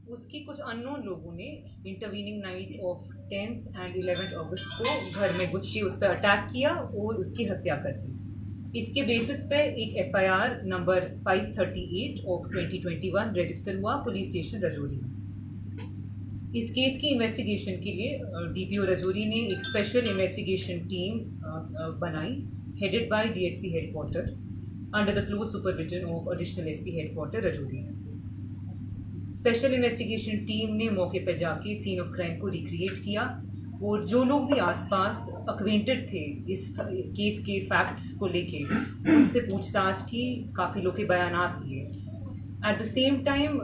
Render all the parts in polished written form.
उसकी कुछ अननोन लोगों ने intervening night of 10th and 11th अगस्त को घर में घुस के उस पर अटैक किया और उसकी हत्या कर दी। इसके बेसिस पे एक एफआईआर नंबर 538 ऑफ 2021 रजिस्टर हुआ पुलिस स्टेशन रजौरी में। इस केस की इन्वेस्टिगेशन के लिए डीपीओ रजौरी ने एक स्पेशल इन्वेस्टिगेशन टीम बनाई, headed by DSP headquarter under the close supervision of additional SP headquarter Rajouri. Special investigation team ने मौके पर जाके सीन ऑफ क्राइम को रिक्रिएट किया और जो लोग भी आसपास अक्वेंटेड थे इस केस के फैक्ट्स को लेके उनसे पूछताछ की, काफ़ी लोग के बयानात लिए। एट द सेम टाइम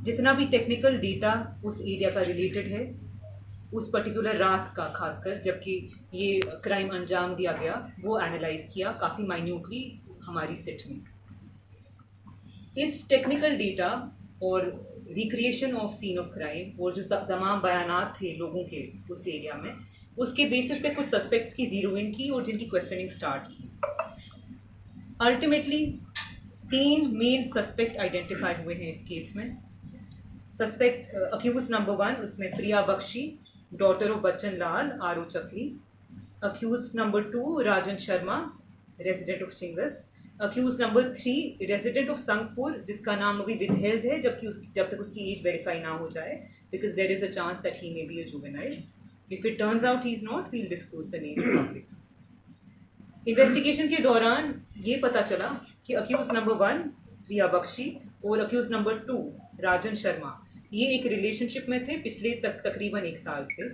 जितना भी टेक्निकल डेटा उस एरिया का रिलेटेड है, उस पर्टिकुलर रात का खासकर जबकि ये क्राइम अंजाम दिया गया, वो एनालाइज किया काफ़ी माइन्यूटली हमारी सेट में। इस टेक्निकल डेटा और recreation of scene of crime और जो तमाम बयानात थे लोगों के उस एरिया में, उसके बेसिस पे कुछ सस्पेक्ट्स की जीरो इन की और जिनकी क्वेश्चनिंग स्टार्ट की। अल्टीमेटली 3 मेन सस्पेक्ट आइडेंटिफाई हुए हैं इस केस में। सस्पेक्ट अक्यूज नंबर 1 उसमें Priya Bakshi, daughter of Bachchan Lal R O Chakli. Accused number 2 Rajan Sharma, resident of Chingas. Accused number 3 resident of Sangpur, जिसका नाम अभी विदहेल्ड है जब तक उसकी एज वेरीफाई ना हो जाए, because there is a chance that he may be a juvenile. If it turns out he is not, we will disclose the name public. Investigation के दौरान ये पता चला कि अक्यूज नंबर 1 प्रिया बख्शी और अक्यूज नंबर 2 राजन शर्मा ये एक रिलेशनशिप में थे पिछले तकरीबन 1 साल से।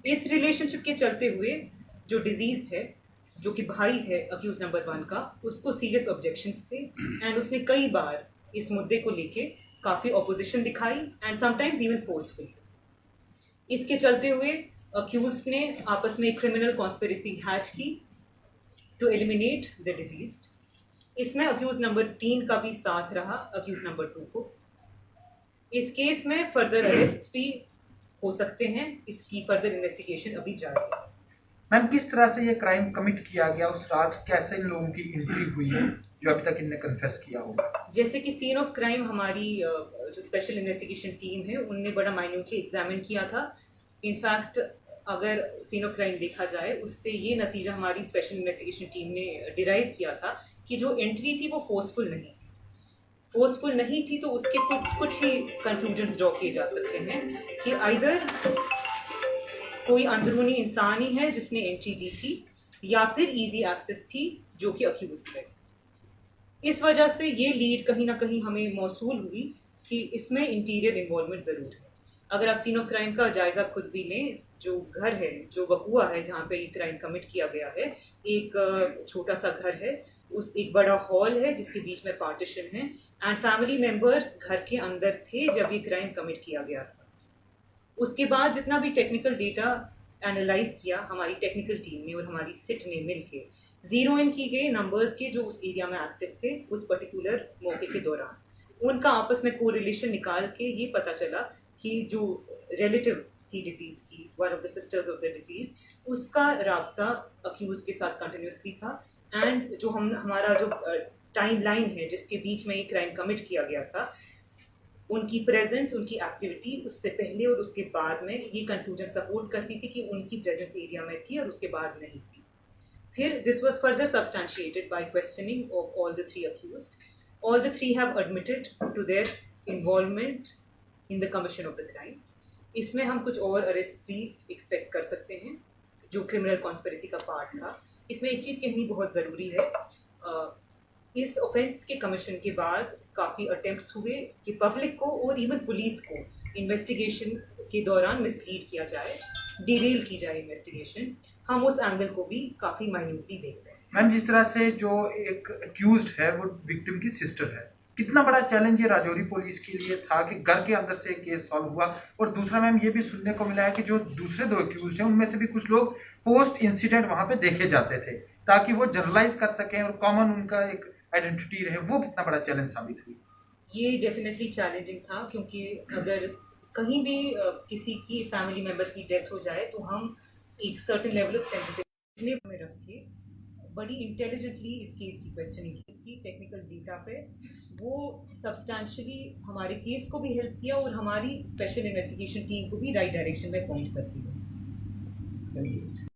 इस रिलेशनशिप के चलते हुए जो डिजीज है, जो कि भाई है अक्यूज नंबर 1 का, उसको सीरियस ऑब्जेक्शंस थे एंड उसने कई बार इस मुद्दे को लेके काफ़ी ऑपोजिशन दिखाई एंड समटाइम्स इवन फोर्सफुल। इसके चलते हुए अक्यूज ने आपस में क्रिमिनल कॉन्स्पिरेसी हैच की टू एलिमिनेट द डिजीज्ड। इसमें अक्यूज नंबर 3 का भी साथ रहा अक्यूज नंबर 2 को। इस केस में फर्दर अरेस्ट भी हो सकते हैं, इसकी फर्दर इन्वेस्टिगेशन अभी जारी है। मैम, किस तरह से ये क्राइम कमिट किया गया उस रात, कैसे इन लोगों की एंट्री हुई है जो अभी तक इनने कन्फेस किया होगा? जैसे कि सीन ऑफ क्राइम हमारी जो स्पेशल इन्वेस्टिगेशन टीम है उनने बड़ा माइन्यूटली एग्जामिन किया था। इनफैक्ट अगर सीन ऑफ क्राइम देखा जाए उससे ये नतीजा हमारी स्पेशल इन्वेस्टिगेशन टीम ने डिराइव किया था कि जो एंट्री थी वो फोर्सफुल नहीं थी। फोर्सफुल नहीं थी तो उसके कुछ ही कंक्लूजन्स ड्रॉ किए जा सकते हैं कि आइदर कोई अंदरूनी इंसान ही है जिसने एंट्री दी थी या फिर इजी एक्सेस थी जो कि अक्यूज है। इस वजह से ये लीड कहीं ना कहीं हमें मौसूल हुई कि इसमें इंटीरियर इन्वॉल्वमेंट ज़रूर है। अगर आप सीन ऑफ क्राइम का जायज़ा खुद भी लें, जो घर है, जो वकूआ है जहाँ पे ये क्राइम कमिट किया गया है, एक छोटा सा घर है, उस एक बड़ा हॉल है जिसके बीच में पार्टीशन है एंड फैमिली मेम्बर्स घर के अंदर थे जब ये क्राइम कमिट किया गया था। उसके बाद जितना भी टेक्निकल डेटा एनालाइज किया हमारी टेक्निकल टीम ने और हमारी सिट ने मिलके, जीरो इन की गई नंबर्स के जो उस एरिया में एक्टिव थे उस पर्टिकुलर मौके के दौरान, उनका आपस में कोरिलेशन निकाल के ये पता चला कि जो रिलेटिव थी डिजीज की, one of the sisters of the disease, उसका राब्ता अक्यूज के साथ कंटिन्यूसली था एंड जो हमारा जो टाइम लाइन है जिसके बीच में ये क्राइम कमिट किया गया था, उनकी प्रेजेंस, उनकी एक्टिविटी उससे पहले और उसके बाद में ये कंक्लूजन सपोर्ट करती थी कि उनकी प्रेजेंस एरिया में थी और उसके बाद नहीं थी। फिर this was further substantiated by questioning of all the 3 accused. All the 3 have admitted to their involvement in the commission of the crime. इसमें हम कुछ और अरेस्ट भी एक्सपेक्ट कर सकते हैं जो क्रिमिनल कॉन्स्पिरेसी का पार्ट था। इसमें एक चीज़ कहनी बहुत ज़रूरी है, इस ऑफेंस के कमीशन के बाद काफ़ी अटेम्प्ट्स हुए कि पब्लिक को और इवन पुलिस को इन्वेस्टिगेशन के दौरान मिसलीड किया जाए, डिरेल की जाए इन्वेस्टिगेशन। हम उस एंगल को भी काफ़ी माइन्यूटली देख रहे हैं। मैम, जिस तरह से जो एक अक्यूज्ड है वो विक्टिम की सिस्टर है, कितना बड़ा चैलेंज ये राजौरी पुलिस के लिए था कि घर के अंदर से केस सॉल्व हुआ? और दूसरा मैम, ये भी सुनने को मिला है कि जो दूसरे 2 अक्यूज्ड हैं उनमें से भी कुछ लोग पोस्ट इंसिडेंट वहां पे देखे जाते थे ताकि वो जनरलाइज कर सकें और कॉमन उनका एक आइडेंटिटी रहे। वो कितना बड़ा चैलेंज साबित हुई? ये डेफिनेटली चैलेंजिंग था क्योंकि अगर कहीं भी किसी की फैमिली मेम्बर की डेथ हो जाए तो हम एक सर्टेन लेवल ऑफ सेंसिटिविटी में रख के बड़ी इंटेलिजेंटली इस केस की क्वेश्चनिंग की, इसकी टेक्निकल डेटा पे, वो सब्सटैंशियली हमारे केस को भी हेल्प किया और हमारी स्पेशल इन्वेस्टिगेशन टीम को भी राइट डायरेक्शन में पॉइंट करती है। चलिए